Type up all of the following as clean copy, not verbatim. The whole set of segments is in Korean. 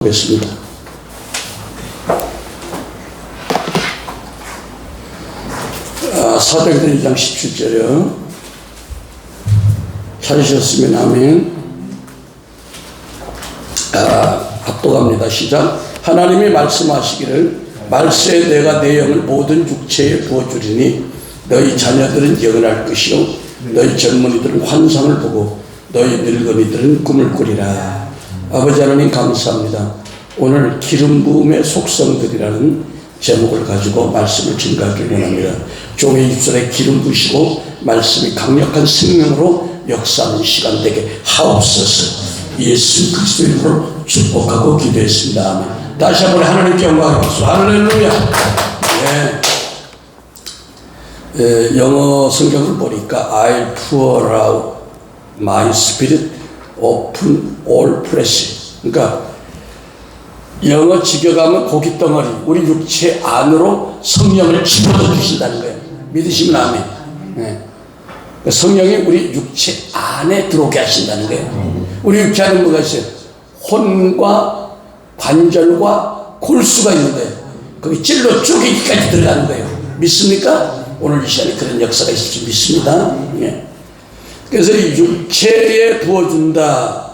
보겠습니다. 사도행전 2장 17절이요. 찾으셨으면 아멘. 압도갑니다. 시작. 하나님이 말씀하시기를 말세에 내가 내 영을 모든 육체에 부어주리니 너희 자녀들은 영원할 것이요 너희 젊은이들은 환상을 보고 너희 늙은이들은 꿈을 꾸리라. 아버지 하나님 감사합니다. 오늘 기름 부음의 속성들이라는 제목을 가지고 말씀을 증거하기를 원합니다. 종의 입술에 기름 부으시고 말씀이 강력한 생명으로 역사하는 시간 되게 하옵소서. 예수 그리스도의 이름으로 축복하고 기도했습니다. 아멘. 다시 한번 하나님께 영광의 박수. 할렐루야. 영어 성경을 보니까 I'll pour out my spirit open all flesh. 그러니까 영어 직역하면 고깃덩어리, 우리 육체 안으로 성령을 집어넣어 주신다는 거예요. 믿으시면 아멘. 성령이 우리 육체 안에 들어오게 하신다는 거예요. 우리 육체 안에 뭐가 있어요? 혼과 관절과 골수가 있는 거예요. 거기 찔러 쪼개기까지 들어가는 거예요. 믿습니까? 오늘 이 시간에 그런 역사가 있을 줄 믿습니다. 그래서 이 육체에 부어준다,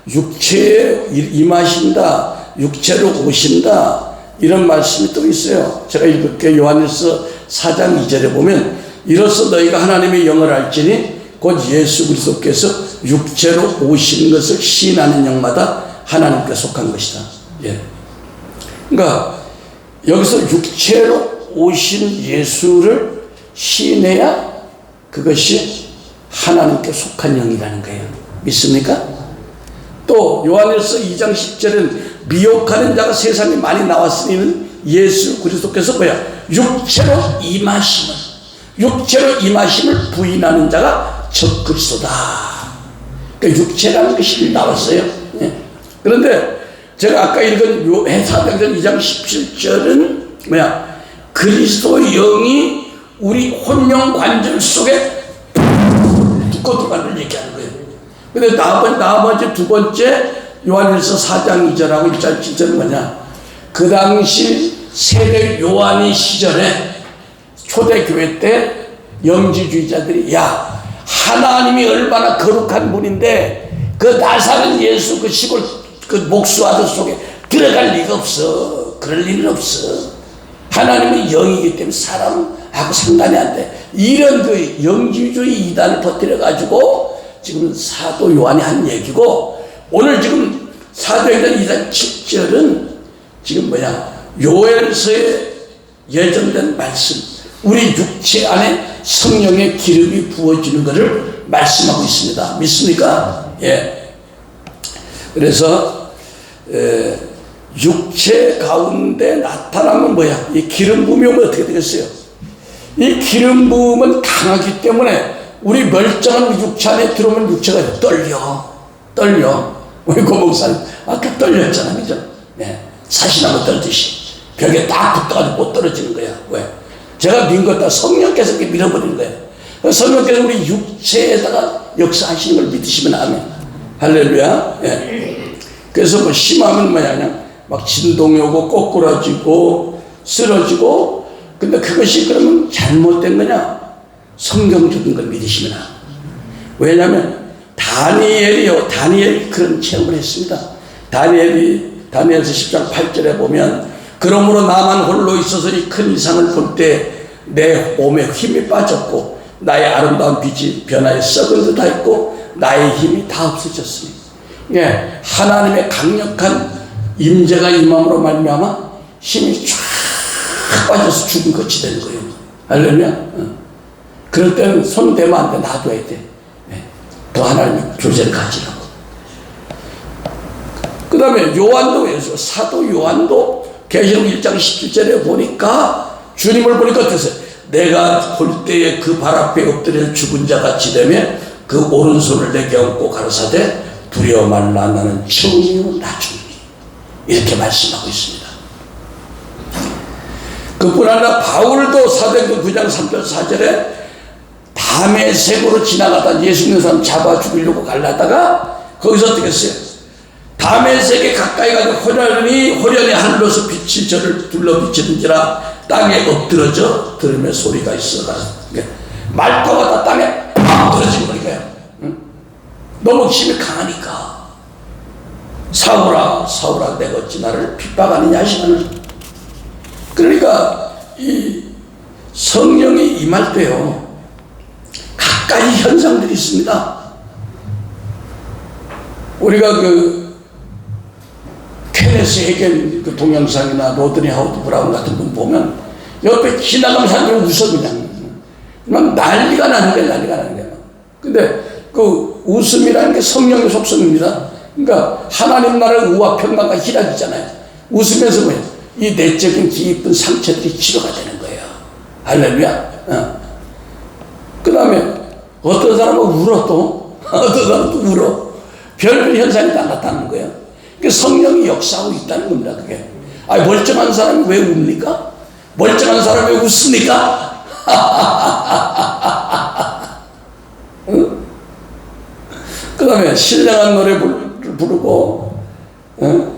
육체에 임하신다, 육체로 오신다, 이런 말씀이 또 있어요. 제가 읽을게요. 요한일서 4장 2절에 보면 이로써 너희가 하나님의 영을 알지니 곧 예수 그리스도께서 육체로 오신 것을 시인하는 영마다 하나님께 속한 것이다. 그러니까 여기서 육체로 오신 예수를 시인해야 그것이 하나님께 속한 영이라는 거예요. 믿습니까? 또 요한일서 2장 10절은 미혹하는 자가 세상에 많이 나왔으니 예수 그리스도께서 뭐야? 육체로 임하심을 부인하는 자가 적 그리스도다. 그러니까 육체라는 것이 나왔어요. 그런데 제가 아까 읽은 사도행전 2장 17절은 뭐야? 그리스도 영이 우리 혼영 관절 속에 붙고 들어가는 얘기하는 거예요. 근데 나머지 두 번째 요한일서 4장 2절하고 1장 7절은 뭐냐? 그 당시 세례 요한의 시절에 초대교회 때 영지주의자들이 야, 하나님이 얼마나 거룩한 분인데 그 나사렛 예수 그 시골 그 목수아들 속에 들어갈 리가 없어. 그럴 리는 없어. 하나님은 영이기 때문에 사람하고 상관이 안 돼. 이런 그 영지주의 이단을 퍼뜨려가지고 지금 사도 요한이 한 얘기고, 오늘 지금 사도행전 2장 7절은 지금 뭐야? 요엘서에 예정된 말씀, 우리 육체 안에 성령의 기름이 부어지는 것을 말씀하고 있습니다. 믿습니까? 그래서 육체 가운데 나타나면 뭐야? 이 기름 부음이 오면 어떻게 되겠어요? 이 기름 부음은 강하기 때문에 우리 멀쩡한 육체 안에 들어오면 육체가 떨려. 우리 고목사님 아까 떨렸잖아, 그죠? 사시나무 떨듯이 벽에 딱 붙어가지고 못 떨어지는 거야. 왜? 제가 민 것 다 성령께서 이렇게 밀어버리는 거야. 성령께서 우리 육체에다가 역사하시는 걸 믿으시면 아멘. 할렐루야. 그래서 뭐 심하면 뭐야, 그냥 막 진동이 오고 꼬꾸라지고 쓰러지고. 근데 그것이 그러면 잘못된 거냐? 성경적인 걸 믿으시면 안. 왜냐하면 다니엘이 그런 체험을 했습니다. 다니엘서 10장 8절에 보면 그러므로 나만 홀로 있어서 이 큰 이상을 볼 때 내 몸에 힘이 빠졌고 나의 아름다운 빛이 변화에 썩은 듯하였고 나의 힘이 다 없어졌으니, 하나님의 강력한 임재가 임함으로 말미암아 힘이 쫙 빠져서 죽은 것이 되는 거예요. 할렐루야. 그럴 때는 손 대면 안 돼. 놔둬야 돼. 더 하나님의 교제를 가지라고. 그 다음에 사도 요한도 계시록 1장 17절에 보니까 주님을 보니까 어땠어요? 내가 볼 때에 그 발 앞에 엎드려 죽은 자 같이 되면 그 오른손을 내게 얹고 가라사대 두려워 말라 나는 처음이요 나중이니, 이렇게 말씀하고 있습니다. 그뿐 아니라 바울도 사도행전 9장 3절 4절에 다메섹으로 지나가다 예수 믿는 사람 잡아 죽이려고 가려다가 거기서 어떻게 했어요? 다메섹에 가까이 가서 호련히 하늘로서 빛이 저를 둘러 비치는지라 땅에 엎드러져 들으며 소리가 있어. 말타가 다 땅에 팍 떨어지는 거니까요. 응? 너무 힘이 강하니까. 사울아 사울아 내가 어찌 나를 핍박하느냐 하시는. 그러니까 이 성령이 임할 때요 가까이 현상들이 있습니다. 우리가 케네스 헤겐 그 동영상이나 로드니 하우드 브라운 같은 분 보면 옆에 지나가면 사람들이 웃어 그냥 막 난리가 나는 거야. 난리가 나는 거야. 근데 그 웃음이라는 게 성령의 속성입니다. 그러니까 하나님 나라의 우와 평강과 희락이잖아요. 웃으면서 뭐예요? 이 내적인 깊은 상처들이 치료가 되는 거예요. 할렐루야. 그 다음에 어떤 사람은 울어 또 어떤 사람도 울어. 별별 현상이 다 나타나는 거예요. 그 성령이 역사하고 있다는 겁니다. 그게. 멀쩡한 사람이 왜 웁니까? 멀쩡한 사람이 왜 웃습니까? 응? 그 다음에 신령한 노래 부르고, 응?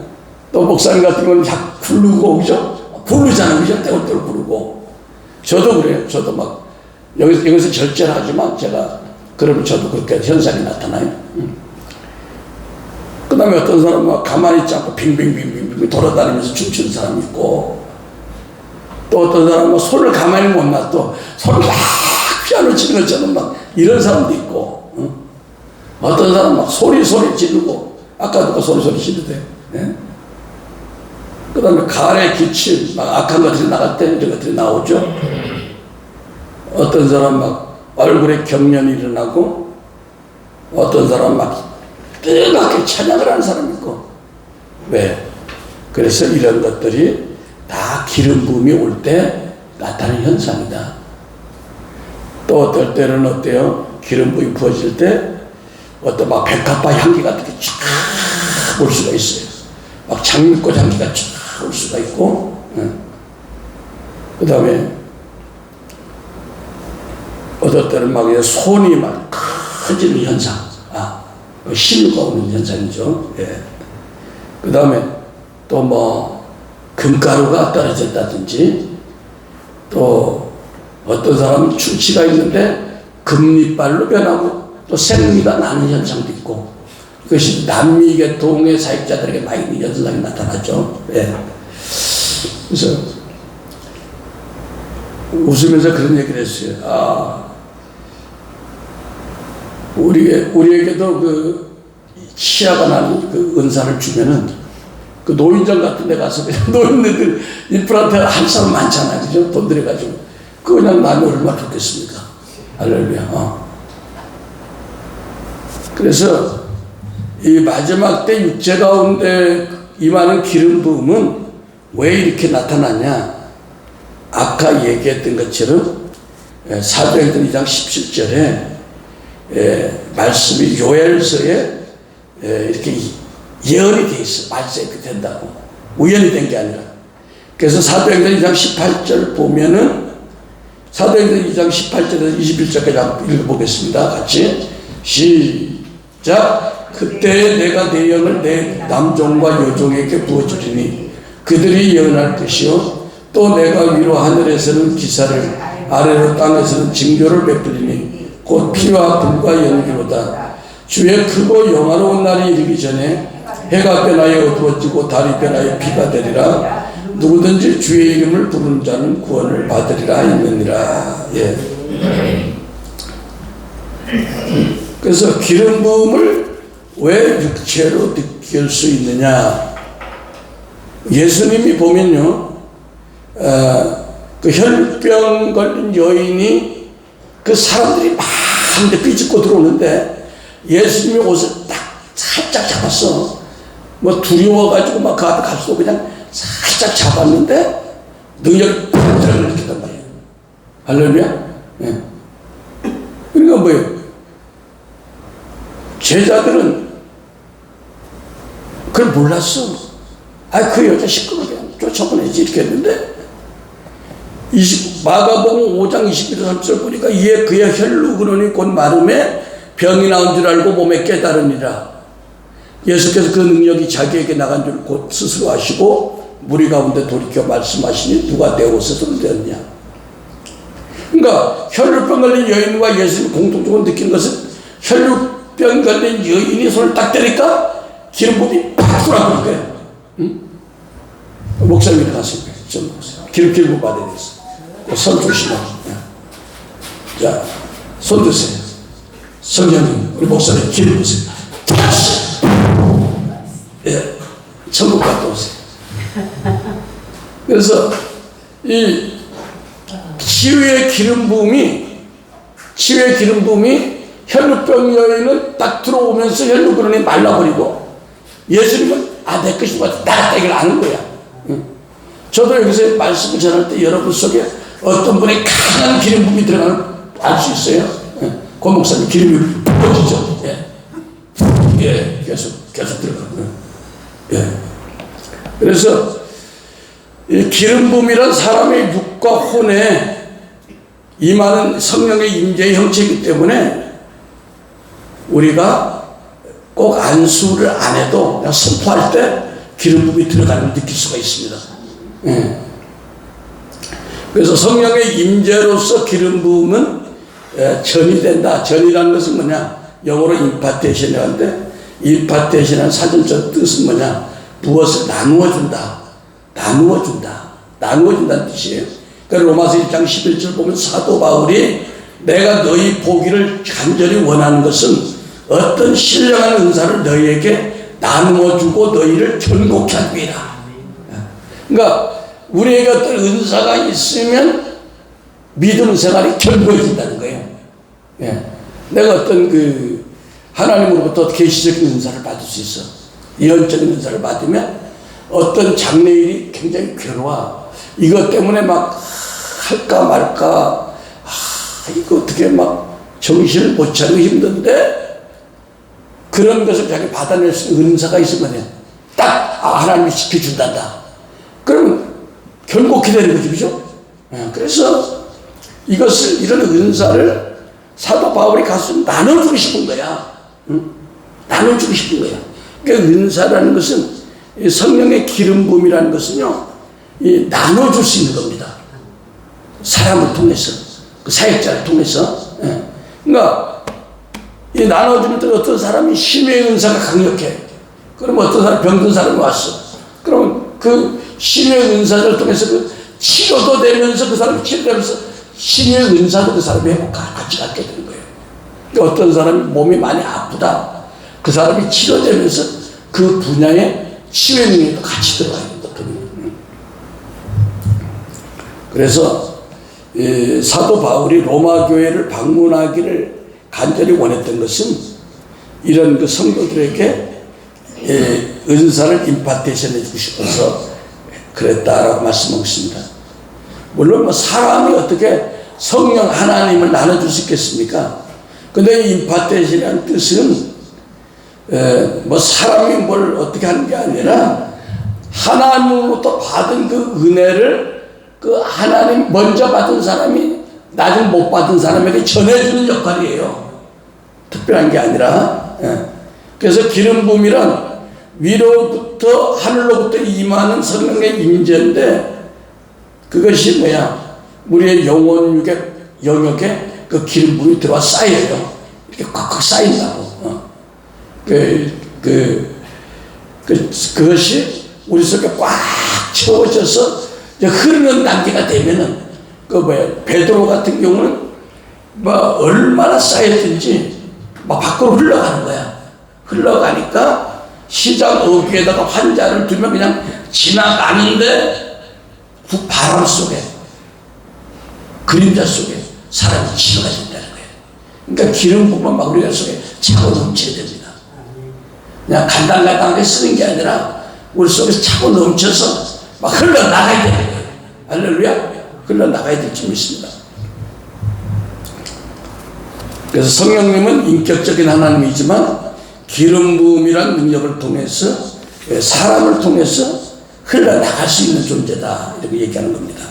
또 목사님 같은 경우는 부르고, 그죠? 부르잖아요. 그죠? 때울때울 부르고. 저도 그래요. 저도 막, 여기서 절제를 하지만 제가, 그러면 저도 그렇게 현상이 나타나요. 응. 그 다음에 어떤 사람은 막 가만히 있지 않고 빙빙빙빙 돌아다니면서 춤추는 사람이 있고, 또 어떤 사람은 손을 가만히 못 놔도 손을 막 피아노 치는 것처럼 막 이런 사람도 있고, 응? 어떤 사람은 막 소리 지르고, 아까 누가 소리 지르대요. 예? 그 다음에 가을에 기침, 막 악한 것들이 나갈 때 이런 것들이 나오죠. 어떤 사람 막 얼굴에 경련이 일어나고, 어떤 사람 막 뜨겁게 찬양을 하는 사람이 있고. 왜? 그래서 이런 것들이 다 기름 부음이 올 때 나타나는 현상이다. 또 어떨 때는 어때요? 기름 부음이 부어질 때 어떤 막 백합화 향기 같은 게 쫙 올 수가 있어요. 막 장미꽃 향기가 쫙 올 수가 있고, 그 다음에 어떨 때는 막 손이 막 커지는 현상, 신유가 오는 현상이죠. 예. 그 다음에 또 뭐 금가루가 떨어졌다든지, 또 어떤 사람은 충치가 있는데 금리빨로 변하고 또 생리가 나는 현상도 있고, 그것이 남미계통의 사역자들에게 많이 있는 현상이 나타나죠. 예. 그래서 웃으면서 그런 얘기를 했어요. 우리에게도 그 치아가 나는 그 은사를 주면은 그 노인정 같은 데 가서 그냥 노인네들 임플란트 한 사람 많잖아요. 그죠? 돈 들여가지고. 그거 그냥 나면 얼마나 좋겠습니까? 할렐루야. 그래서 이 마지막 때 육체 가운데 임하는 기름 부음은 왜 이렇게 나타나냐? 아까 얘기했던 것처럼 사도행전 2장 17절에 말씀이 요엘서에 이렇게 예언이 돼 있어. 말씀이 이렇게 된다고. 우연히 된 게 아니라. 그래서 사도행전 2장 18절 보면은, 사도행전 2장 18절에서 21절까지 한번 읽어보겠습니다. 같이. 시작. 그때 내가 내 영을 내 남종과 여종에게 부어주리니 그들이 예언할 것이요 또 내가 위로 하늘에서는 기사를 아래로 땅에서는 징조를 베풀리니 곧 피와 불과 연기로다. 주의 크고 영화로운 날이 이르기 전에 해가 변하여 어두워지고 달이 변하여 피가 되리라. 누구든지 주의 이름을 부르는 자는 구원을 받으리라 했느니라. 예. 그래서 기름 부음을 왜 육체로 느낄 수 있느냐? 예수님이 보면요, 그 혈병 걸린 여인이 그 사람들이 많은데 삐집고 들어오는데 예수님이 옷을 딱 살짝 잡았어. 뭐 두려워가지고 막 그 앞에 갈 수 없고 그냥 살짝 잡았는데 능력이 팍 들어가는 말이에요. 할렐루야? 예. 그러니까 뭐예요? 제자들은 그걸 몰랐어. 그 여자 시끄럽게 쫓아보내지 이렇게 했는데 마가복음 5장 21절 30절 보니까 이에 그의 혈루 근원이 곧 마름에 병이 나온 줄 알고 몸에 깨달으니라. 예수께서 그 능력이 자기에게 나간 줄 곧 스스로 아시고 무리 가운데 돌이켜 말씀하시니 누가 내 옷에 손을 대었냐. 그러니까 혈루병 걸린 여인과 예수님이 공통적으로 느낀 것은 혈루병 걸린 여인이 손을 딱 대니까 기름 부음이 팍 돌아버린 거예요. 응? 목사님 일어나신 거예요. 좀 보세요. 기름 부음 받아야 되겠어. 손 조심하고. 자, 손 드세요. 성령님, 우리 목사님 기름 부으세요. 예, 천국 갔다 오세요. 그래서 이 치유의 기름 부음이 혈루병 여인은 딱 들어오면서 혈루근원이 말라버리고 예수님은 내 것인 것 같아 나갔다 이걸 아는 거야. 저도 여기서 말씀을 전할 때 여러분 속에 어떤 분의 강한 기름 부음이 들어가는 걸 알 수 있어요. 고 목사님 기름이 부어지죠. 예, 계속 들어가는 거예요. 예. 그래서 이 기름 부음이란 사람의 육과 혼에 임하는 성령의 임재의 형체이기 때문에 우리가 꼭 안수를 안 해도 그냥 선포할 때 기름 부음이 들어가는 걸 느낄 수가 있습니다. 예. 그래서 성령의 임재로서 기름 부음은 전이 된다. 전이라는 것은 뭐냐? 영어로 임파테이션이라는데 임파테이션은 사전적 뜻은 뭐냐? 무엇을 나누어준다. 나누어준다는 뜻이에요. 그러니까 로마서 1장 11절 보면 사도 바울이 내가 너희 보기를 간절히 원하는 것은 어떤 신령한 은사를 너희에게 나누어주고 너희를 견고케 하기 위하라. 그러니까 우리에게 어떤 은사가 있으면 믿음 생활이 견고해진다는 거예요. 예. 내가 어떤 하나님으로부터 계시적인 은사를 받을 수 있어. 예언적인 은사를 받으면 어떤 장래일이 굉장히 괴로워. 이것 때문에 막 할까 말까, 이거 어떻게 막 정신을 못 차리고 힘든데 그런 것을 자기 받아낼 수 있는 은사가 있으면 딱 하나님이 지켜준단다. 그러면 결국히 되는 거죠, 그죠? 그래서 이런 은사를 사도 바울이 가서 나눠주고 싶은 거야. 응? 나눠주고 싶은 거야. 그러니까 은사라는 것은 성령의 기름 부음이라는 것은요, 나눠줄 수 있는 겁니다. 사람을 통해서, 그 사역자를 통해서. 그러니까 이 나눠주는 때 어떤 사람이 심의 은사가 강력해. 그러면 어떤 사람 병든 사람이 왔어. 그러면 그 심의 은사를 통해서 그 치료도 되면서 그 사람이 치료되면서 심의 은사도 그 사람이 같이 갖게 되는 거예요. 그러니까 어떤 사람이 몸이 많이 아프다. 그 사람이 치료되면서 그 분야의 치유의 능력도 같이 들어가야 된다. 그래서 사도 바울이 로마 교회를 방문하기를 간절히 원했던 것은 이런 그 성도들에게 은사를 임파테이션 해주고 싶어서 그랬다라고 말씀하고 있습니다. 물론 뭐 사람이 어떻게 성령 하나님을 나눠줄 수 있겠습니까? 근데 이 임파테이션이라는 뜻은 뭐 사람이 뭘 어떻게 하는 게 아니라 하나님으로부터 받은 그 은혜를 그 하나님 먼저 받은 사람이 나중에 못 받은 사람에게 전해주는 역할이에요. 특별한 게 아니라. 그래서 기름 부음이란 위로부터 하늘로부터 임하는 성령의 임재인데 그것이 뭐야? 우리의 영혼 영역에 그 기름 부음이 들어와 쌓여요. 이렇게 꽉꽉 쌓인다고. 그것이 우리 속에 꽉 채워져서 흐르는 단계가 되면은 베드로 같은 경우는 뭐 얼마나 쌓였든지 막 밖으로 흘러가는 거야. 흘러가니까 시장 어귀에다가 환자를 두면 그냥 지나가는데 그 바람 속에 그림자 속에 사람이 치료가 된다는 거예요. 그러니까 기름 부으면 막 우리가 속에 차고 넘치게 됩니다. 그냥 간당간당하게 쓰는 게 아니라 우리 속에서 차고 넘쳐서 막 흘러나가야 되는 거예요. 할렐루야. 흘러나가야 될 점이 있습니다. 그래서 성령님은 인격적인 하나님이지만 기름 부음이란 능력을 통해서 사람을 통해서 흘러나갈 수 있는 존재다 이렇게 얘기하는 겁니다.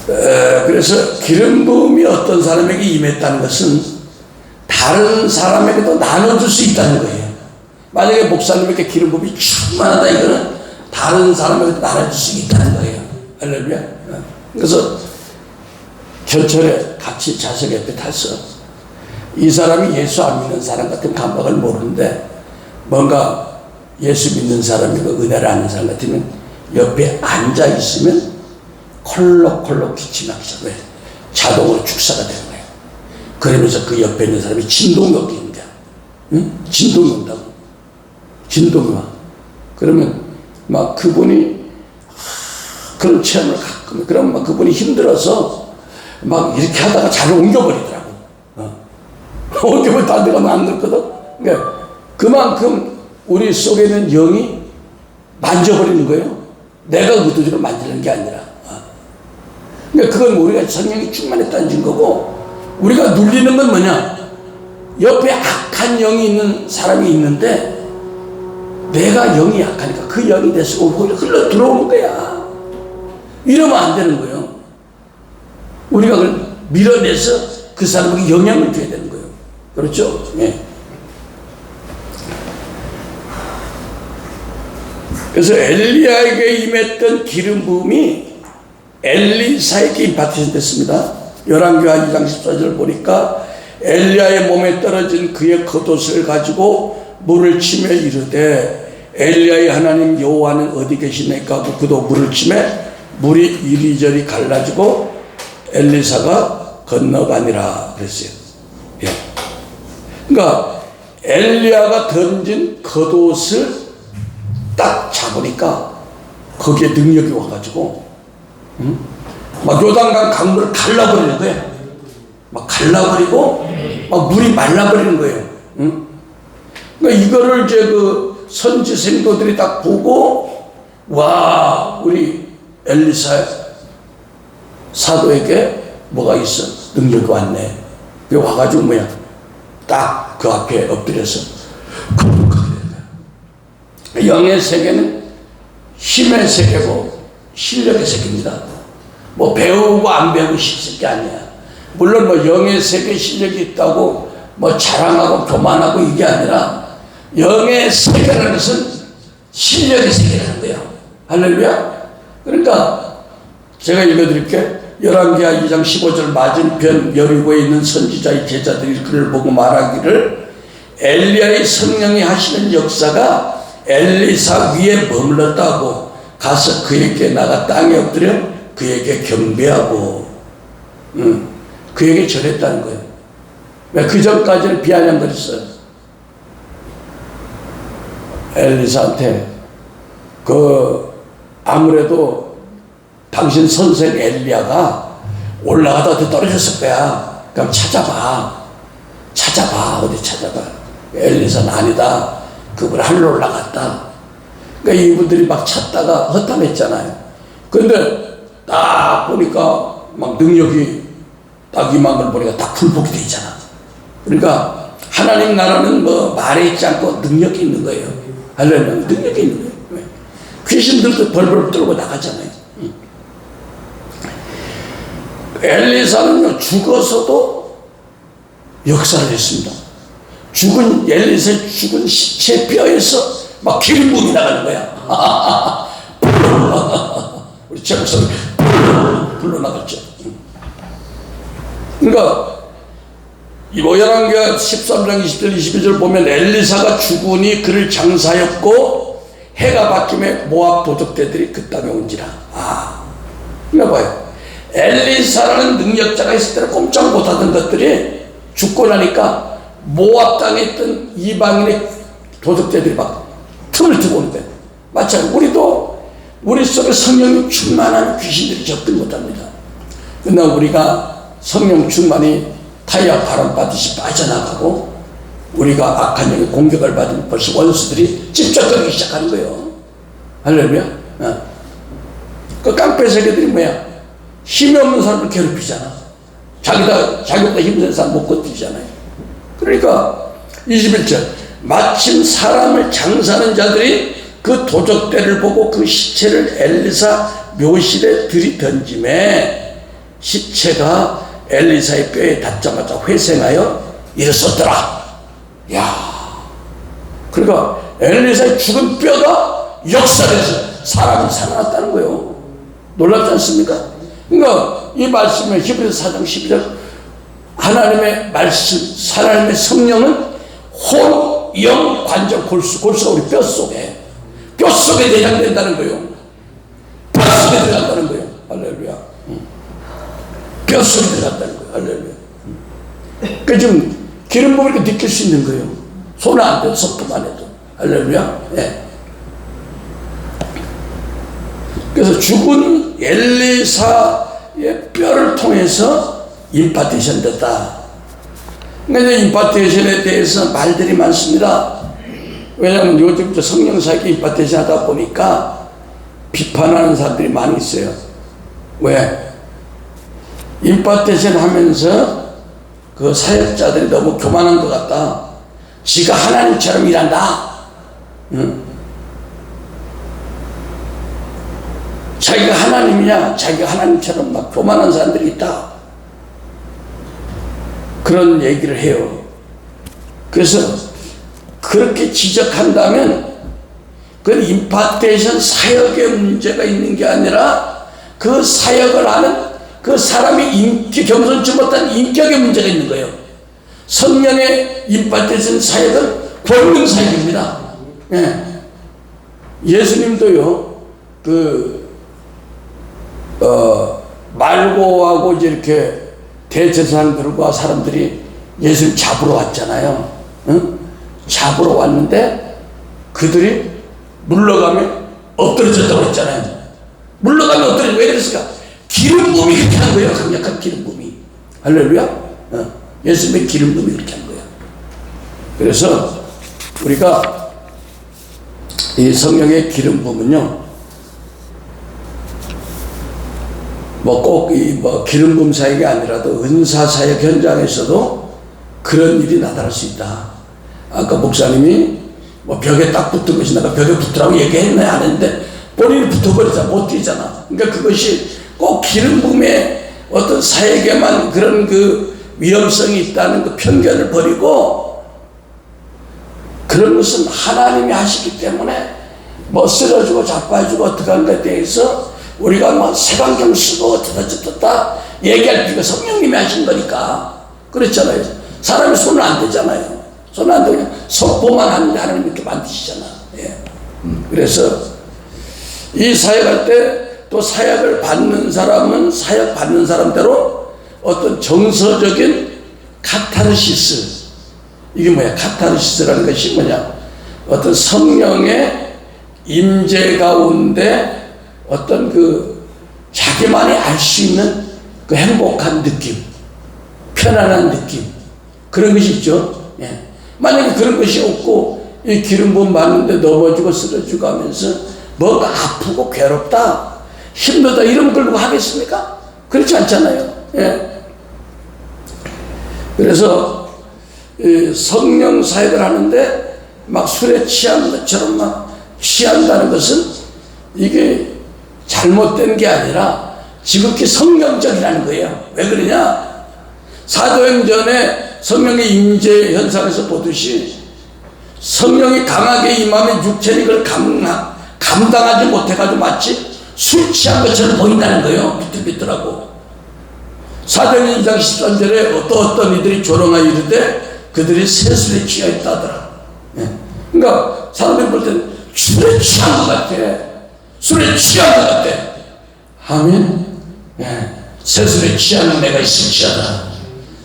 그래서 기름 부음이 어떤 사람에게 임했다는 것은 다른 사람에게도 나눠줄 수 있다는 거예요. 만약에 목사님에게 기름 부음이 충만하다, 이거는 다른 사람에게도 나눠줄 수 있다는 거예요. 할렐루야. 그래서 겨철에 같이 자석 옆에 타서 이 사람이 예수 안 믿는 사람 같은 감각을 모르는데 뭔가 예수 믿는 사람이고 은혜를 아는 사람 같으면 옆에 앉아 있으면 콜록콜록 기침하기 시작해. 자동으로 축사가 되는 거예요. 그러면서 그 옆에 있는 사람이 진동이 오는데, 응? 진동이 온다고. 진동이 와. 그러면 막 그분이 그런 체험을 가끔, 그러면 막 그분이 힘들어서 막 이렇게 하다가 자를 옮겨버리더라고. 옮겨버리면 딴 데 가면 안 넣거든. 그러니까 그만큼 우리 속에 있는 영이 만져버리는 거예요. 내가 의도적으로 만지는 게 아니라. 그러니까 그건 우리가 성령이 충만했다는 증거고, 우리가 눌리는 건 뭐냐? 옆에 악한 영이 있는 사람이 있는데 내가 영이 약하니까 그 영이 내 속으로 흘러 들어오는 거야. 이러면 안 되는 거예요. 우리가 그걸 밀어내서 그 사람에게 영향을 줘야 되는 거예요. 그렇죠? 네. 그래서 엘리야에게 임했던 기름 부음이 엘리사에게 임파티션됐습니다. 열왕기하 2장 14절을 보니까 엘리야의 몸에 떨어진 그의 겉옷을 가지고 물을 치며 이르되 엘리야의 하나님 여호와는 어디 계시니까 하고 그도 물을 치며 물이 이리저리 갈라지고 엘리사가 건너가니라 그랬어요. 예. 그러니까 엘리야가 던진 겉옷을 딱 잡으니까 거기에 능력이 와가지고 막 요단강 강물을 갈라버리는 거예요. 막 갈라버리고 막 물이 말라버리는 거예요. 그러니까 이거를 이제 그 선지 생도들이 딱 보고 와, 우리 엘리사 사도에게 뭐가 있어? 능력이 왔네. 그 와가지고 뭐야? 딱 그 앞에 엎드려서 거룩하게 되는 거야. 영의 세계는 힘의 세계고 실력의 세계입니다. 뭐 배우고 안 배우고 싶을 게 아니야. 물론 뭐 영의 세계 실력이 있다고 뭐 자랑하고 교만하고 이게 아니라 영의 세계라는 것은 실력의 세계라는 거예요. 할렐루야. 그러니까 제가 읽어드릴게요. 열왕기하 2장 15절 맞은편 여리고에 있는 선지자의 제자들이 그를 보고 말하기를 엘리야의 성령이 하시는 역사가 엘리사 위에 머물렀다고 가서 그에게 나가 땅에 엎드려 그에게 경배하고 그에게 절했다는 거예요. 왜? 그 전까지는 비아냥거렸어요. 엘리사한테 아무래도 당신 선생 엘리야가 올라가다 떨어졌을 거야. 그럼 찾아봐. 어디 찾아봐. 엘리사는 아니다. 그분 하늘로 올라갔다. 그러니까 이분들이 막 찾다가 허탐했잖아요. 그런데 딱 보니까 막 능력이 딱 임한 걸 보니까 딱 굴복이 돼 있잖아. 그러니까 하나님 나라는 뭐 말에 있지 않고 능력이 있는 거예요. 하려면 능력이 있는 거예요. 귀신들도 벌벌 떨고 나가잖아요. 엘리사는 죽어서도 역사를 했습니다. 엘리사의 죽은 시체 뼈에서 막 기름 부음이 나가는 거야. 우리 최목사님 불러 나갔죠. 그러니까 열왕기하 13장 20절 22절 보면 엘리사가 죽으니 그를 장사였고 해가 바뀌며 모압 도적대들이 그 땅에 온지라. 그러니까 봐요. 엘리사라는 능력자가 있을 때는 꼼짝 못하던 것들이 죽고 나니까 모압 땅에 있던 이방인의 도적대들이 막 틈을 트고 오는데, 마찬가지로 우리도 우리 속에 성령이 충만한 귀신들이 접근 못합니다. 그러나 우리가 성령 충만이 타이어 바람 받듯이 빠져나가고 우리가 악한 영의 공격을 받으면 벌써 원수들이 집착하기 시작하는 거예요. 할렐루야. 그 깡패 세계들이 뭐야? 힘이 없는 사람을 괴롭히잖아. 자기보다 힘센 사람 못 건드리잖아요. 그러니까 21절 마침 사람을 장사하는 자들이 그 도적대를 보고 그 시체를 엘리사 묘실에 들이던짐에 시체가 엘리사의 뼈에 닿자마자 회생하여 일어섰더라. 야, 그러니까 엘리사의 죽은 뼈가 역사돼서 사람이 살아났다는 거예요. 놀랍지 않습니까? 그러니까 이 말씀에 히브리서 4장 12절 하나님의 말씀, 하나님의 성령은 혼, 영, 관절, 골수가 우리 뼛속에 내장된다는 거예요. 뼛속에 들어간다는 거예요. 할렐루야. 뼛속에 들어간다는 거예요. 할렐루야. 그 지금 기름 부음을 이렇게 느낄 수 있는 거예요. 손 안 돼도 손톱만 해도. 할렐루야. 네. 그래서 죽은 엘리사의 뼈를 통해서 임파테이션 됐다. 그러니까 임파테이션에 대해서 말들이 많습니다. 왜냐하면 요즘 성령사역에 임파테이션 하다 보니까 비판하는 사람들이 많이 있어요. 왜? 임파테이션 하면서 그 사역자들이 너무 교만한 것 같다. 지가 하나님처럼 일한다. 응? 자기가 하나님이냐, 자기가 하나님처럼 막 교만한 사람들이 있다. 그런 얘기를 해요. 그래서 그렇게 지적한다면 그건 임파테이션 사역에 문제가 있는 게 아니라 그 사역을 하는 그 사람의 인격, 겸손치 못한 인격에 문제가 있는 거예요. 성령의 임파테이션 사역은 권능 사역입니다. 예. 예수님도요, 말고하고 이제 이렇게 대제사장들과 사람들이 예수님 잡으러 왔잖아요. 응? 잡으러 왔는데 그들이 물러가면 엎드려졌다고 했잖아요. 물러가면 엎드려져. 왜 그랬을까? 기름 부음이 그렇게 한 거예요. 강력한 기름 부음이. 할렐루야. 예수님의 기름 부음이 그렇게 한 거예요. 그래서 우리가 이 성령의 기름 부음은요, 꼭 기름 부음 사역이 아니라도 은사 사역 현장에서도 그런 일이 나타날 수 있다. 아까 목사님이 벽에 딱 붙은 것이 내가 벽에 붙으라고 얘기했네 안 했는데 본인이 붙어버리자 못 뛰잖아. 그러니까 그것이 꼭 기름 부음의 어떤 사역에만 그런 그 위험성이 있다는 그 편견을 버리고, 그런 것은 하나님이 하시기 때문에 쓰러지고 자빠지고 어떻게 하는 것에 대해서 우리가 색안경 쓰고 어떻다 얘기할 필요가 성령님이 하신 거니까. 그렇잖아요. 사람이 손을 안 대잖아요. 손을 안 대고 그냥 속보만 하는데 하나님 이렇게 만드시잖아. 예. 그래서 이 사역할 때 또 사역을 받는 사람은 사역 받는 사람대로 어떤 정서적인 카타르시스, 이게 뭐야? 카타르시스라는 것이 뭐냐? 어떤 성령의 임재 가운데 어떤 그 자기만이 알 수 있는 그 행복한 느낌, 편안한 느낌, 그런 것이 있죠. 예. 만약에 그런 것이 없고 이 기름 부음 맞는데 넘어지고 쓰러지고 하면서 뭔가 아프고 괴롭다, 힘들다 이런 걸로 하겠습니까? 그렇지 않잖아요. 예. 그래서 성령 사역을 하는데 막 술에 취한 것처럼 막 취한다는 것은 이게 잘못된 게 아니라 지극히 성령적이라는 거예요. 왜 그러냐? 사도행전에 성령의 임재 현상에서 보듯이 성령이 강하게 임하면 육체는 이걸 감당하지 못해가지고 마치 술 취한 것처럼 보인다는 거예요. 비틀비틀하고. 사도행전 2장 13절에 어떤 이들이 조롱하여 이르되 그들이 새술에 취하 있다 하더라. 예. 그러니까 사람들이 볼 때는 술에 취한 것 같아. 술에 취한 것 같아. 아멘. 예. 새술에 취하는 내가 있을지어다.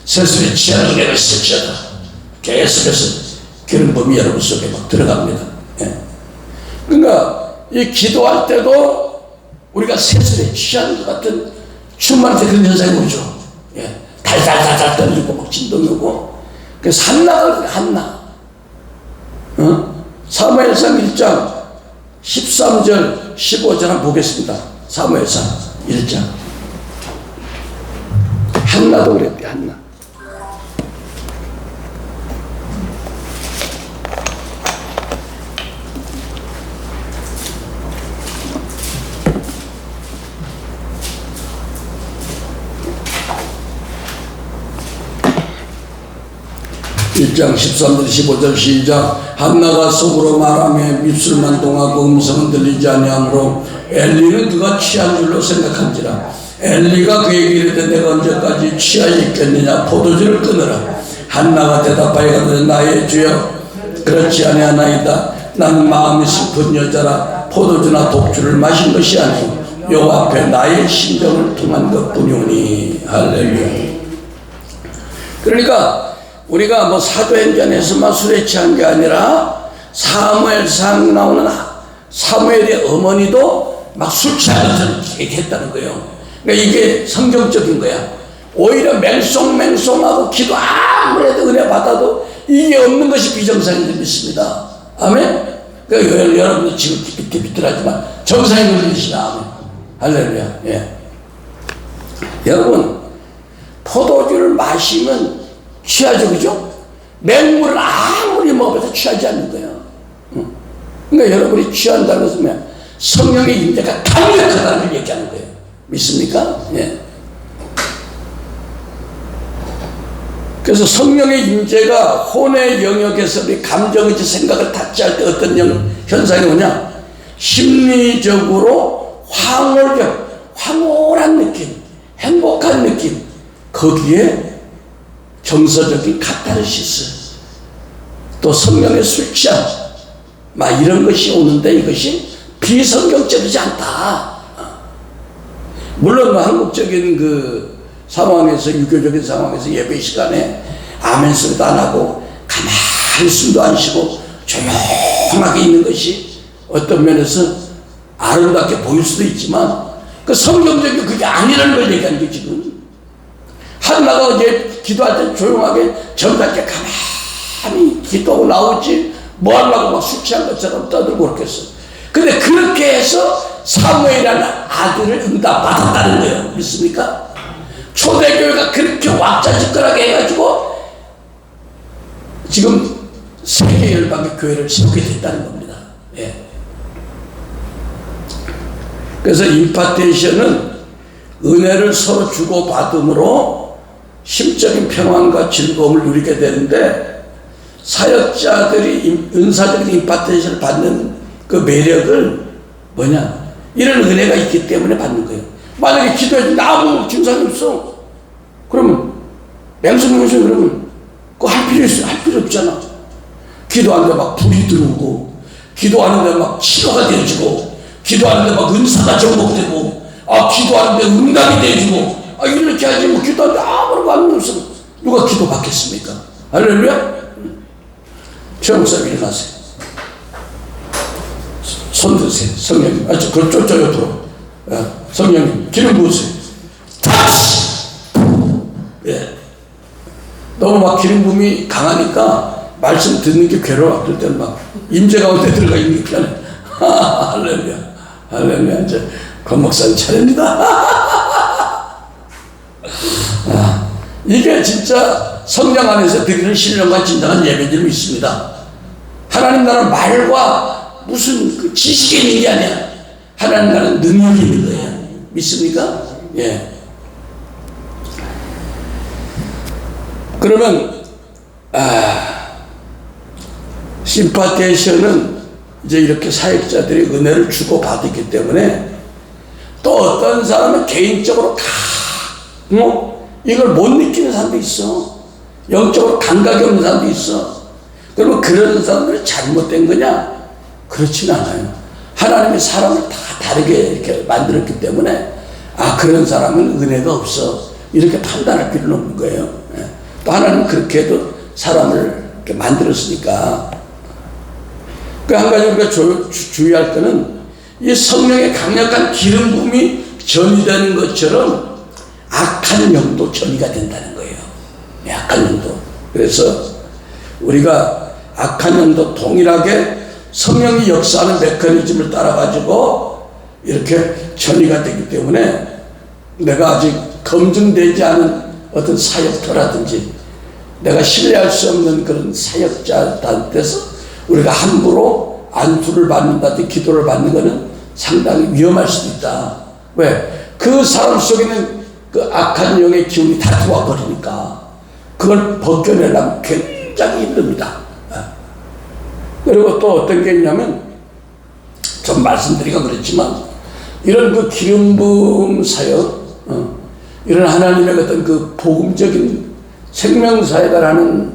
새술에 취하는 내가 있을지어다. 계속해서 기름 부음이 여러분 속에 막 들어갑니다. 예. 그러니까 이 기도할 때도 우리가 새술에 취하는 것 같은 춤만 할 때 그런 현상이 오죠. 예. 달달달달 떨리고 막 진동이 오고. 그래서 한나. 사무엘상 1장 13절 15절 한번 보겠습니다. 사무엘상 1장. 한나도 그랬대. 한나. 1장 13절 15절 시작. 한나가 속으로 말하며 입술만 동하고 음성은 들리지 아니하므로 엘리는 그가 취한 줄로 생각한지라. 엘리가 그에게 이르되 내가 언제까지 취하여 있겠느냐, 포도주를 끊으라. 한나가 대답하여 가로되 나의 주여 그렇지 아니하나이다. 나는 마음이 슬픈 여자라 포도주나 독주를 마신 것이 아니오 여호와 앞에 나의 심정을 통한 것뿐이오니. 할렐루야. 그러니까 우리가 뭐 사도행전에서만 술에 취한 게 아니라 사무엘상 나오는 사무엘의 어머니도 막 술 취한 것을 얘기했다는 거예요. 그러니까 이게 성경적인 거야. 오히려 맹송맹송하고 기도 아무래도 은혜 받아도 이게 없는 것이 비정상인 줄 믿습니다. 아멘? 그러니까 여러분도 지금 비틀비틀하지만 정상인 줄 믿으시나? 아멘. 할렐루야. 예. 여러분, 포도주를 마시면 취하죠, 그죠? 맹물을 아무리 먹어도 취하지 않는 거예요. 그러니까 여러분이 취한다는 것은 뭐야? 성령의 임재가 강력하다는 걸 얘기하는 거예요. 믿습니까? 예. 그래서 성령의 임재가 혼의 영역에서 우리 감정의지 생각을 닥치할 때 어떤 현상이 오냐? 심리적으로 황홀한 느낌, 행복한 느낌, 거기에 정서적인 카타르시스, 또 성령의 술 취함, 막 이런 것이 오는데 이것이 비성경적이지 않다. 물론 한국적인 그 상황에서, 유교적인 상황에서 예배 시간에 아멘 소리도 안 하고 가만히 숨도 안 쉬고 조용하게 있는 것이 어떤 면에서 아름답게 보일 수도 있지만 그 성경적인 그게 아니라는 걸 얘기하는 게 지금. 한나가 어제 기도할 때 조용하게 정답게 가만히 기도하고 나오지 뭐 하려고 막 술 취한 것처럼 떠들고 그렇겠어. 근데 그렇게 해서 사무엘이라는 아들을 응답받았다는 거예요. 믿습니까? 초대교회가 그렇게 왁자지껄하게 해가지고 지금 세계 열방의 교회를 세우게 됐다는 겁니다. 예. 그래서 임파테이션은 은혜를 서로 주고받음으로 심적인 평안과 즐거움을 누리게 되는데, 사역자들이 은사적인 임파테이션을 받는 그 매력을 뭐냐, 이런 은혜가 있기 때문에 받는 거예요. 만약에 기도해도 아무 증상이 없어, 그러면 맹성맹성 그러면 그거 할 필요 있어? 할 필요 없잖아. 기도하는데 막 불이 들어오고, 기도하는데 막 치료가 되어지고, 기도하는데 막 은사가 정복되고, 기도하는데 응답이 되어지고, 이렇게 하지 뭐 기도하는데 아무런 반응이 없어. 누가 기도 받겠습니까? 할렐루야? 최 목사님 일어나세요. 손 드세요. 성령님. 저 옆으로. 성령님, 기름 부으세요. 다시! 예. 너무 막 기름 부음이 강하니까 말씀 듣는 게 괴로워. 그럴 때는 막 임재 가운데 들어가 있는 게 편해. 할렐루야. 할렐루야. 이제 권 목사님 차례입니다. 이게 진짜 성령 안에서 드리는 신령과 진정한 예배인 줄 믿습니다. 하나님 나라는 말과 무슨 그 지식이 있는 게 아니야. 하나님 나라는 능력이 있는 거예요. 믿습니까? 예. 그러면 심파테이션은 이제 이렇게 사역자들이 은혜를 주고 받았기 때문에, 또 어떤 사람은 개인적으로 이걸 못 느끼는 사람도 있어. 영적으로 감각이 없는 사람도 있어. 그러면 그런 사람들이 잘못된 거냐? 그렇지는 않아요. 하나님이 사람을 다 다르게 이렇게 만들었기 때문에 그런 사람은 은혜가 없어, 이렇게 판단할 필요는 없는 거예요. 또 하나님은 그렇게 해도 사람을 이렇게 만들었으니까. 그 한 가지 우리가 주의할 것은, 이 성령의 강력한 기름 부음이 전이되는 것처럼 악한 영도 전이가 된다는 거예요. 악한 영도. 그래서 우리가 악한 영도 동일하게 성령이 역사하는 메커니즘을 따라 가지고 이렇게 전이가 되기 때문에, 내가 아직 검증되지 않은 어떤 사역터라든지 내가 신뢰할 수 없는 그런 사역자한테서 우리가 함부로 안수를 받는다든지 기도를 받는 것은 상당히 위험할 수도 있다. 왜? 그 사람 속에는 그 악한 영의 기운이 다 들어와 버리니까 그걸 벗겨내려면 굉장히 굉장히 힘듭니다. 그리고 또 어떤 게 있냐면, 좀 말씀드리기가 그렇지만, 이런 그 기름 부음 사역, 이런 하나님의 어떤 그 복음적인 생명사역을 하는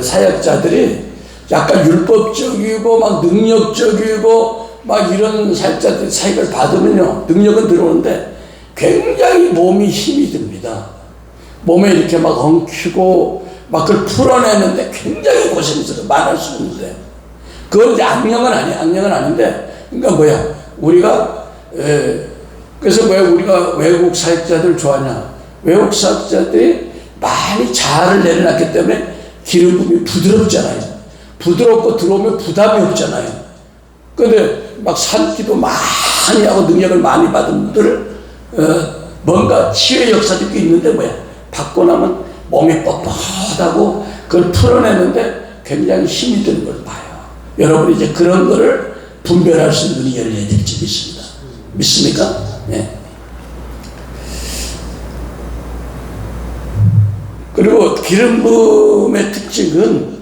사역자들이 약간 율법적이고 막 능력적이고 막 이런 사역자들이 사역을 받으면요, 능력은 들어오는데 굉장히 몸이 힘이 듭니다. 몸에 이렇게 막 엉키고 막 그걸 풀어내는데 굉장히 고생스러워, 말할 수 없는데. 그건 이제 악령은 아니야. 악령은 아닌데, 그러니까 뭐야, 우리가 그래서 왜 우리가 외국 사역자들 좋아하냐? 외국 사역자들이 많이 자아를 내려놨기 때문에 기름 부음이 부드럽잖아요. 부드럽고 들어오면 부담이 없잖아요. 근데 막 산기도 많이 하고 능력을 많이 받은 분들은 뭔가 치유의 역사도 있는데 뭐야, 받고 나면 몸이 뻣뻣하고 그걸 풀어내는데 굉장히 힘이 드는 걸 봐요. 여러분이 이제 그런 거를 분별할 수 있는 눈이 열려야 될지 믿습니다. 믿습니까? 네. 그리고 기름 부음의 특징은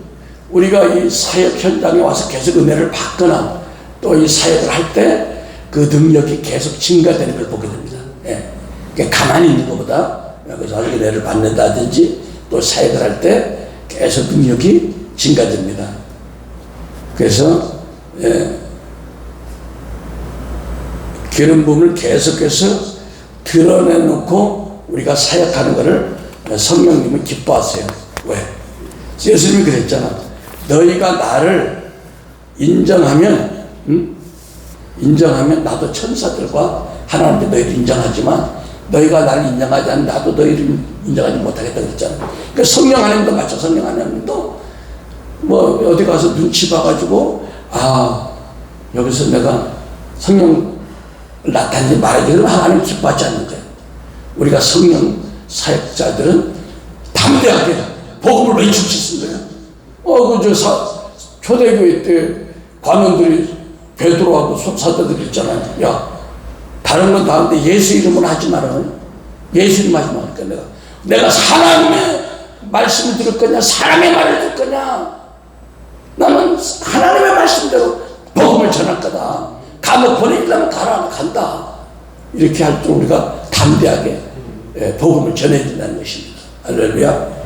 우리가 이 사역 현장에 와서 계속 은혜를 받거나 또 이 사역을 할 때 그 능력이 계속 증가되는 걸 보게 됩니다. 예. 그러니까 가만히 있는 것보다 여기서 아주 은혜를 받는다든지 또 사역을 할 때 계속 능력이 증가됩니다. 그래서 기름 부음을 계속해서 드러내놓고 우리가 사역하는 것을 성령님은 기뻐하세요. 왜? 예수님이 그랬잖아. 너희가 나를 인정하면, 인정하면 나도 천사들과 하나님께 너희를 인정하지만 너희가 나를 인정하지 않으면 나도 너희를 인정하지 못하겠다 그랬잖아. 그러니까 성령 하나님도 마찬가지로 성령 하나님도 뭐 어디 가서 눈치 봐가지고 여기서 내가 성령 나타내지 말아야지 그러면 하나님 기뻐하지 않는 거예요. 우리가 성령 사역자들은 담대하게 복음을 외칠 수 있는 거예요. 초대교회 때 관원들이 베드로하고 사도들이 있잖아요. 야, 다른 건 다 하는데 예수 이름은 하지 마라. 예수 이름 하지 말니까 내가 하나님의 말씀을 들을 거냐 사람의 말을 들을 거냐. 나는 하나님의 말씀대로 복음을 전할 거다. 감옥 보내려면 가라. 간다. 이렇게 할 때 우리가 담대하게 복음을 전해야 된다는 것입니다. 할렐루야.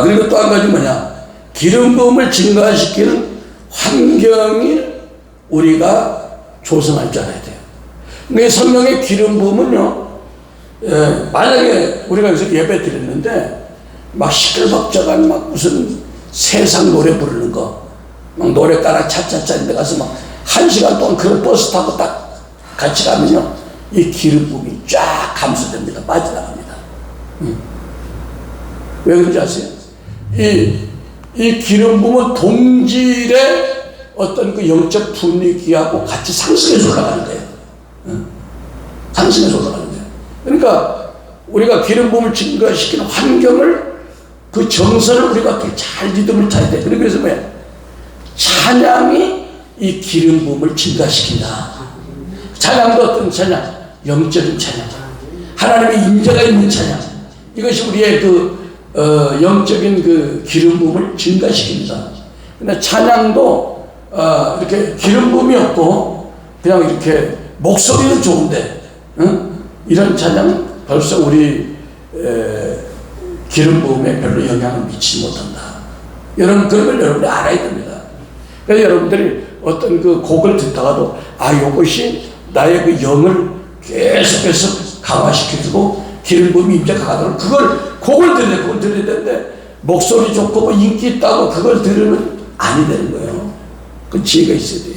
그리고 또 한 가지 뭐냐, 기름 부음을 증가시키는 환경이 우리가 조성할 줄 알아야 돼요. 그러니까 성령의 기름 부음은요, 만약에 우리가 여기서 예배 드렸는데 막 시끌벅적한 막 무슨 세상 노래 부르는 거, 막 노래 따라 차차차 데 가서 막 1시간 동안 그런 버스 타고 딱 같이 가면요, 이 기름 부음이 쫙 감소됩니다. 빠져나갑니다. 왜 그런지 아세요? 이 기름 부음은 동질의 어떤 그 영적 분위기하고 같이 상승해서 올라가는 거예요. 상승해서 올라가는 거예요. 그러니까 우리가 기름 부음을 증가시키는 환경을, 그 정서를 우리가 잘 리듬을 타야 돼. 그래서 뭐야? 찬양이 이 기름 부음을 증가시킨다. 찬양도 어떤 찬양? 영적인 찬양. 하나님의 임재가 있는 찬양. 이것이 우리의 영적인 그 기름 부음을 증가시킵니다. 근데 찬양도 이렇게 기름 부음이 없고 그냥 이렇게 목소리는 좋은데 이런 찬양은 벌써 우리 기름 부음에 별로 영향을 미치지 못한다. 여러분, 그런 걸 여러분이 알아야 됩니다. 그래서 여러분들이 어떤 그 곡을 듣다가도 이것이 나의 그 영을 계속해서 강화시켜주고 기름 부음이 임재 강하도록 그걸 곡을 그걸 들어야 되는데 목소리 좋고 뭐 인기 있다고 그걸 들으면 아니 되는 거예요. 그 지혜가 있어야 돼요.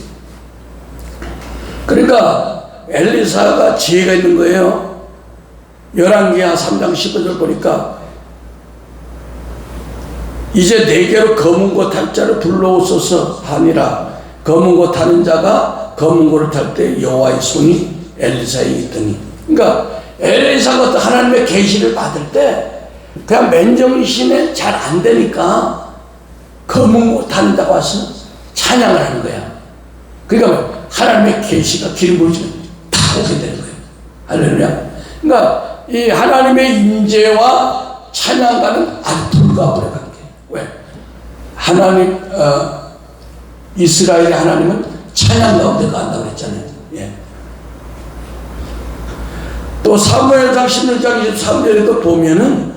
그러니까 엘리사가 지혜가 있는 거예요. 열왕기하 3장 15절 보니까 이제 내게로 검은 고 탈 자를 불러오소서 하니라. 검은 고 타는 자가 검은 고를 탈 때 여호와의 손이 엘리사에게 있더니, 그러니까 엘리사가 하나님의 계시를 받을 때 그냥 맨정신에 잘 안 되니까 검은 고 타는 자가 와서 찬양을 하는 거야. 그러니까 하나님의 계시가 기름 부으시면 다 오게 되는 거예요. 할렐루야. 그러니까 이 하나님의 임재와 찬양과는 아주 불가분의 관계. 왜? 하나님, 이스라엘의 하나님은 찬양 가운데 간다고 그랬잖아요. 예. 또 사무엘상 16장 23절에도 보면은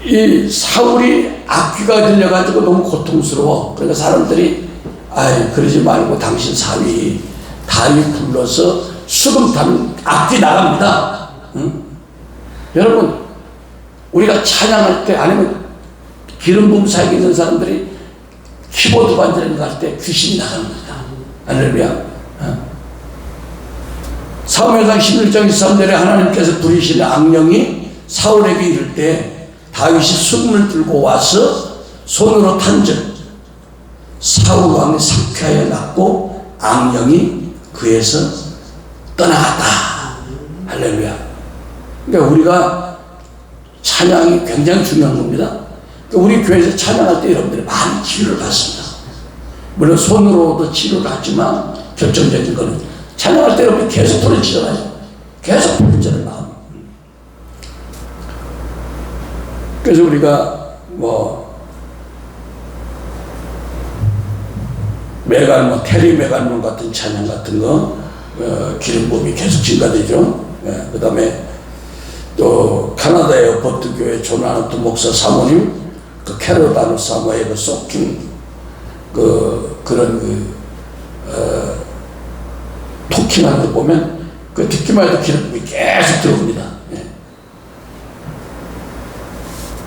이 사울이 악귀가 들려가지고 너무 고통스러워. 그러니까 사람들이 그러지 말고 당신 사위 다윗 불러서 수금 타면 악귀 나갑니다. 응? 여러분, 우리가 찬양할 때 아니면 기름 부음 사역에 있는 사람들이 키보드 반주를 갈 때 귀신이 나갑니다. 할렐루야. 사무엘상 16장 23절에 하나님께서 부리시는 악령이 사울에게 이를 때 다윗이 수금을 들고 와서 손으로 탄즉 사울 왕이 상쾌하여 났고 악령이 그에서 떠나갔다. 할렐루야. 그러니까 우리가 찬양이 굉장히 중요한 겁니다. 그러니까 우리 교회에서 찬양할 때 여러분들이 많이 치료를 받습니다. 물론 손으로도 치료를 하지만 결정적인 거는 찬양할 때 여러분이 계속 부르짖어야죠. 계속 부르짖는 마음. 그래서 우리가 테리 메갈몬 같은 찬양 같은 거, 기름 부음이 계속 증가되죠. 그 다음에 또 카나다의 어퍼트 교회 조나나트 목사 사모님, 그 캐롤라노 사모의 그 소킹, 토킹하는 거 보면 그 듣기만 해도 기름 부음이 계속 들어옵니다.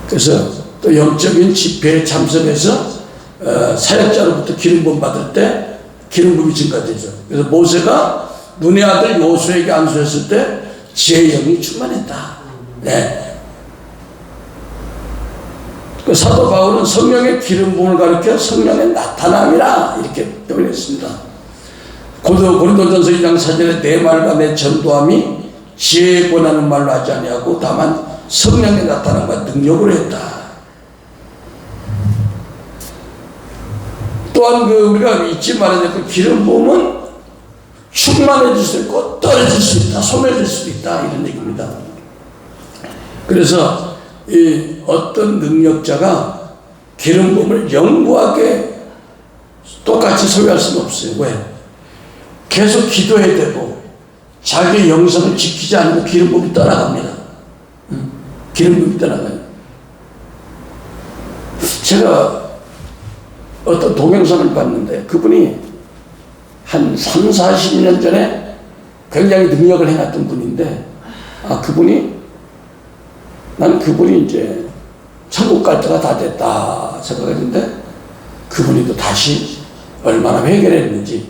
그래서 또 영적인 집회에 참석해서 사역자로부터 기름 부음 받을 때 기름 부음이 증가되죠. 그래서 모세가 눈의 아들 여호수아에게 안수했을 때 지혜의 영이 충만했다. 네. 그 사도 바울은 성령의 기름 부음을 가리켜 성령의 나타남이라 이렇게 표현했습니다. 고린도전서 2장 4절에 내 말과 내 전도함이 지혜에 권하는 말로 하지 아니하고 다만 성령의 나타남과 능력으로 했다. 또한 우리가 잊지 말아야 될 그 기름 부음은 충만해질 수 있고 떨어질 수 있다, 소멸될 수도 있다, 이런 얘기입니다. 그래서 이 어떤 능력자가 기름 부음을 영구하게 똑같이 소유할 수는 없어요. 왜? 계속 기도해야 되고 자기 영성을 지키지 않으면 기름 부음이 떠나갑니다. 기름 부음이 떠나가요. 제가 어떤 동영상을 봤는데 그분이 한 3, 40년 전에 굉장히 능력을 해놨던 분인데 난 그분이 이제 천국 갈 때가 다 됐다 생각했는데 그분이 또 다시 얼마나 회개를 했는지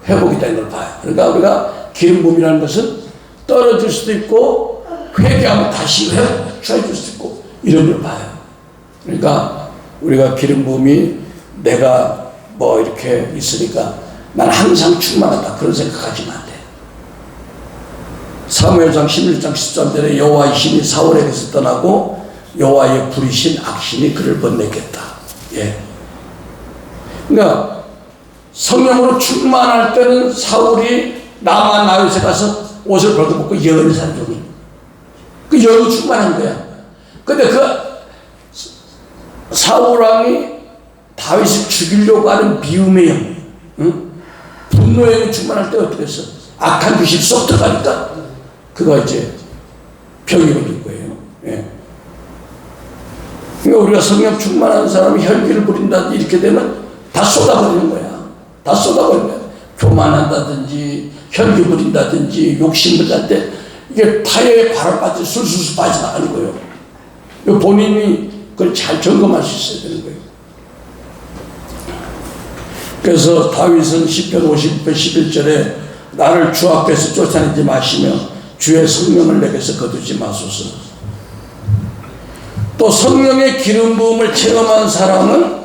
회복이 된 걸 봐요. 그러니까 우리가 기름 부음이라는 것은 떨어질 수도 있고 회개하면 다시 회복해줄 수도 있고 이런 걸 봐요. 그러니까 우리가 기름 부음이 내가 이렇게 있으니까 난 항상 충만하다 그런 생각하지만 안 돼. 사무엘상 11장 13절에 여호와의 신이 사울에게서 떠나고 여호와의 부리신 악신이 그를 번뇌했다. 예. 그러니까 성령으로 충만할 때는 사울이 남한 나윗에 가서 옷을 벗어벗고 예언을 산종이. 그 예언이 충만한 거야. 근데 그 사울 왕이 다윗을 죽이려고 하는 미움의 영, 분노의 영이 충만할 때 어떻게 했어? 악한 귀신이 쏙 들어가니까 그거 이제 병이 걸린 거예요. 예. 그러니까 우리가 성령 충만한 사람이 혈기를 부린다 이렇게 되면 다 쏟아버리는 거야. 다 쏟아버리는 거야. 교만한다든지 혈기 부린다든지 욕심 부릴 때 이게 타이어에 바람 빠져 술술 빠져나가는 거예요. 본인이 그걸 잘 점검할 수 있어야 되는 거예요. 그래서 다윗은 시편 50편 11절에 나를 주 앞에서 쫓아내지 마시며 주의 성령을 내게서 거두지 마소서. 또 성령의 기름 부음을 체험한 사람은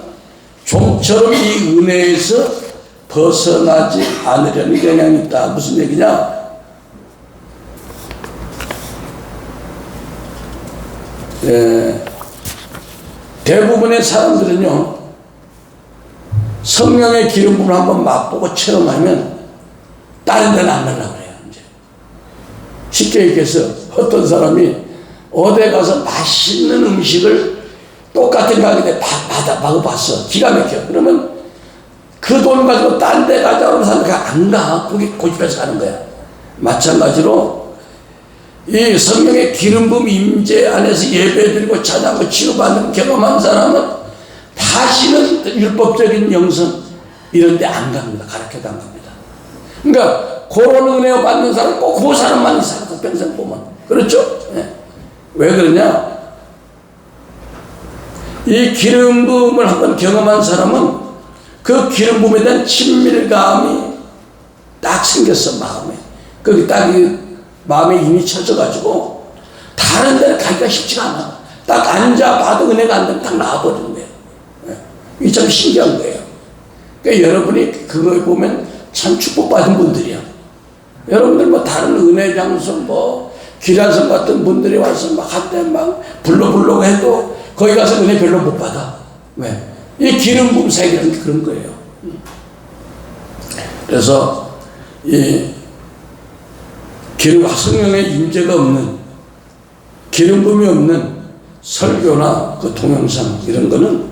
좀처럼 이 은혜에서 벗어나지 않으려는 경향이 있다. 무슨 얘기냐? 대부분의 사람들은요, 성령의 기름 부음을 한번 맛보고 체험하면 다른 데는 안 가려고 그래요. 이제 쉽게 얘기해서 어떤 사람이 어디 가서 맛있는 음식을 똑같은 가격에 받아봤어. 기가 막혀. 그러면 그 돈 가지고 딴 데 가자고 사람들이 안 가. 거기 고집해서 가는 거야. 마찬가지로 이 성령의 기름 부음 임재 안에서 예배드리고 찬양하고 치유받는 경험한 사람은 다시는 율법적인 영성 이런 데 안 갑니다. 가르쳐도 안 갑니다. 그러니까 그런 은혜 받는 사람 꼭 그 사람만 있어요. 평생 보면. 그렇죠? 네. 왜 그러냐? 이 기름 부음을 한번 경험한 사람은 그 기름 부음에 대한 친밀감이 딱 생겼어. 마음에. 거기 딱 마음에 인이 쳐져가지고 다른 데는 가기가 쉽지가 않아. 딱 앉아봐도 은혜가 안 되면 딱 나와버리는 거예요. 네. 이게 참 신기한 거예요. 그러니까 여러분이 그걸 보면 참 축복받은 분들이야. 여러분들 뭐 다른 은혜 장소 뭐 기란성 같은 분들이 와서 막 한때 막 불러보려고 해도 거기 가서 은혜 별로 못 받아. 왜? 이 기름 부음 세계라는 게 그런 거예요. 그래서 이 성령의 임재가 없는 기름 부음이 없는 설교나 그 동영상 이런 거는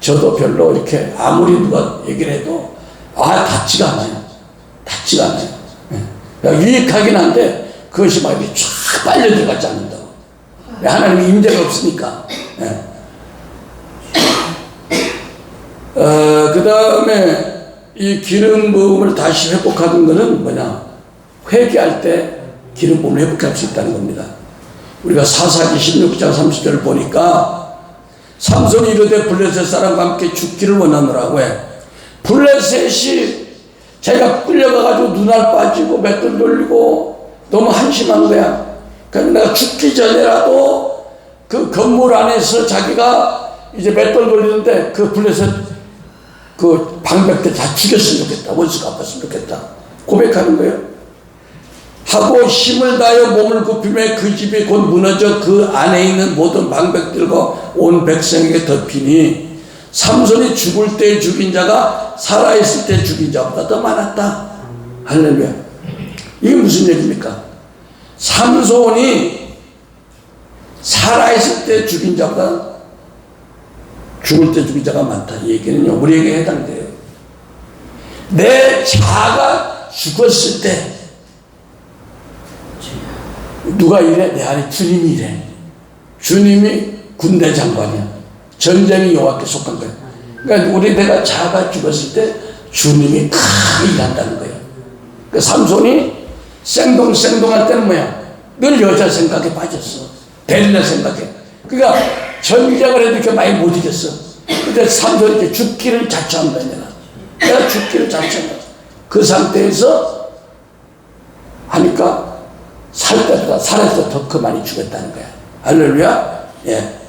저도 별로 이렇게 아무리 누가 얘기를 해도 닿지가 않아요. 닿지가 않아요. 유익하긴 한데 그것이 막 이렇게 쫙 빨려 들어가지 않는다고. 하나님의 임재가 없으니까. 그 다음에 이 기름 부음을 다시 회복하는 것은 뭐냐? 회개할 때 기름 부음을 회복할 수 있다는 겁니다. 우리가 사사기 16장 30절을 보니까 삼손이 이르되 블레셋 사람과 함께 죽기를 원하노라고 해. 블레셋이 자기가 끌려가가지고 눈알 빠지고 맷돌 돌리고 너무 한심한 거야. 그러니까 내가 죽기 전에라도 그 건물 안에서 자기가 이제 맷돌 돌리는데 그 블레셋 그 방백들 다 죽였으면 좋겠다. 원수가 아팠으면 좋겠다. 고백하는 거예요. 하고 힘을 다하여 몸을 굽히며 그 집이 곧 무너져 그 안에 있는 모든 방백들과 온 백성에게 덮이니 삼손이 죽을 때 죽인 자가 살아있을 때 죽인 자보다 더 많았다. 할렐루야. 이게 무슨 얘기입니까? 삼손이 살아있을 때 죽인 자보다 죽을 때 죽인 자가 많다. 이 얘기는요, 우리에게 해당돼요. 내 자가 죽었을 때 누가 이래? 내 안에 주님이 이래. 주님이 군대 장관이야. 전쟁이 여호와께 속한 거야. 그러니까 내가 자가 죽었을 때 주님이 크게 일한다는 거예요. 그 삼손이 생동할 때는 뭐야? 늘 여자 생각에 빠졌어. 델라 생각에. 그러니까 전쟁을 해도 이렇게 많이 못 이겼어. 근데 삼손이 이렇게 죽기를 자처한 거야. 내가 죽기를 자처한 거야. 그 상태에서 하니까 살 때보다 살아서 더 그 많이 죽었다는 거야. 할렐루야. 예.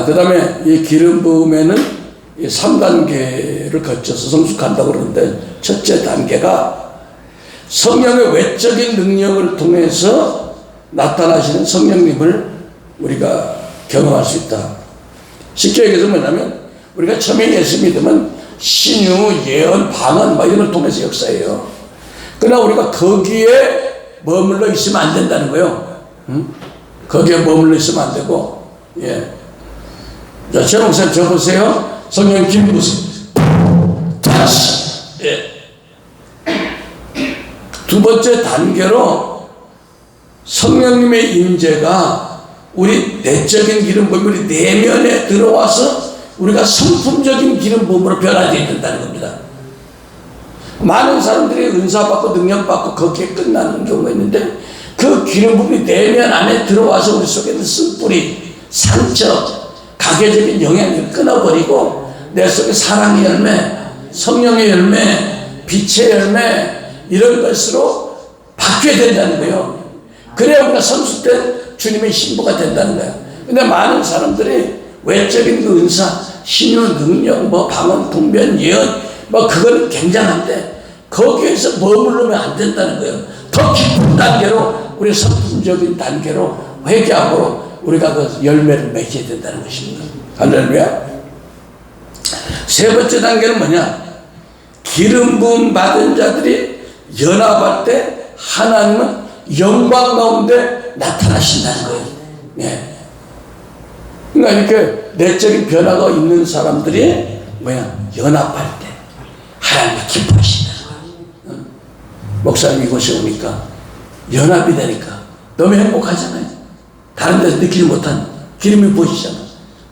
그 다음에 이 기름 부음에는 3단계를 거쳐서 성숙한다고 그러는데, 첫째 단계가 성령의 외적인 능력을 통해서 나타나시는 성령님을 우리가 경험할 수 있다. 쉽게 얘기해서 뭐냐면, 우리가 처음에 예수 믿으면 신유, 예언, 방언 이런 걸 통해서 역사해요. 그러나 우리가 거기에 머물러 있으면 안 된다는 거예요. 응? 거기에 머물러 있으면 안 되고, 예. 자, 최목사님 저 보세요. 성령 김부수. 다시. 예. 두 번째 단계로 성령님의 임재가 우리 내적인 기름 부음이 우리 내면에 들어와서 우리가 성품적인 기름 부음으로 변화되어야 된다는 겁니다. 많은 사람들이 은사 받고 능력 받고 거기에 끝나는 경우가 있는데, 그 기름 부음이 내면 안에 들어와서 우리 속에 있는 쓴뿌리, 상처, 가계적인 영향을 끊어버리고 내 속에 사랑의 열매, 성령의 열매, 빛의 열매 이런 것으로 바뀌어야 된다는 거예요. 그래야 우리가 성숙된 주님의 신부가 된다는 거예요. 근데 많은 사람들이 외적인 그 은사, 신유, 능력, 방언, 통변, 예언 그건 굉장한데 거기에서 머무르면 안 된다는 거예요. 더 깊은 단계로, 우리 성품적인 단계로 회개함으로 우리가 그 열매를 맺어야 된다는 것입니다. 할렐루야. 세 번째 단계는 뭐냐? 기름 부음 받은 자들이 연합할 때 하나님은 영광 가운데 나타나신다는 거예요. 예. 그러니까 이렇게 내적인 변화가 있는 사람들이 연합할 때 하나님이 기뻐하신다는 거야. 목사님 이곳에 오니까 연합이 되니까 너무 행복하잖아요. 다른 데서 느끼지 못한 기름이 보이시잖아.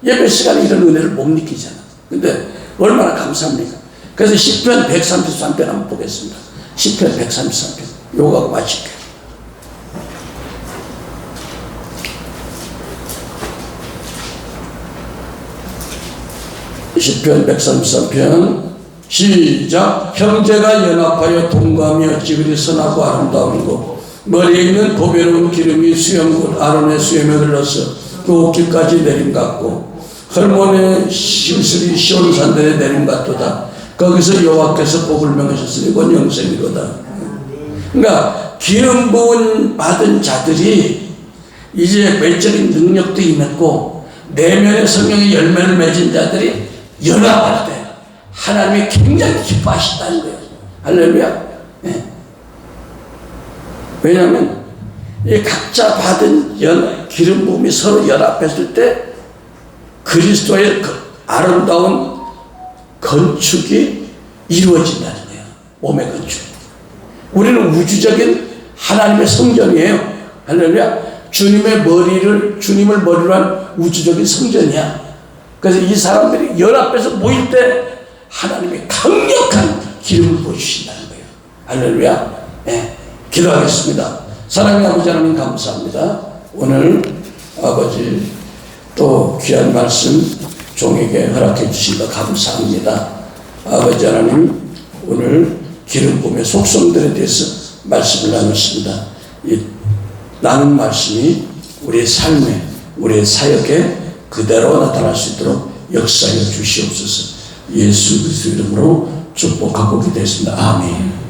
예배 시간에 이런 은혜를 못 느끼잖아. 근데 얼마나 감사합니까? 그래서 시편 133편 한번 보겠습니다. 시편 133편 요거하고 마칠게요. 시편 133편 시작. 형제가 연합하여 동거하며 지그리 선하고 아름다운 것 머리에 있는 보배로운 기름이 수염곧 아론의 수염에 흘러서 그 옷깃까지 내림 같고 헐몬의 심술이 시온산들의 내림 같도다. 거기서 여호와께서 복을 명하셨으니 이건 영생이로다. 그러니까 기름 부은 받은 자들이 이제 외적인 능력도 임했고 내면의 성령의 열매를 맺은 자들이 연합할 때 하나님이 굉장히 기뻐하신다는 거예요. 할렐루야. 네. 왜냐하면 이 각자 받은 기름 부음이 서로 연합했을 때 그리스도의 아름다운 건축이 이루어진다는 거예요. 몸의 건축. 우리는 우주적인 하나님의 성전이에요. 할렐루야. 주님을 머리로 한 우주적인 성전이야. 그래서 이 사람들이 연합해서 모일 때 하나님이 강력한 기름을 보여주신다는 거예요. 할렐루야. 네. 기도하겠습니다. 사랑의 아버지 하나님 감사합니다. 오늘 아버지 또 귀한 말씀 종에게 허락해 주신 것 감사합니다. 아버지 하나님 오늘 기름 부음의 속성들에 대해서 말씀을 나눴습니다. 이 나눈 말씀이 우리의 삶에 우리의 사역에 그대로 나타날 수 있도록 역사해 주시옵소서. 예수 그리스도 이름으로 축복하고 기도했습니다. 아멘.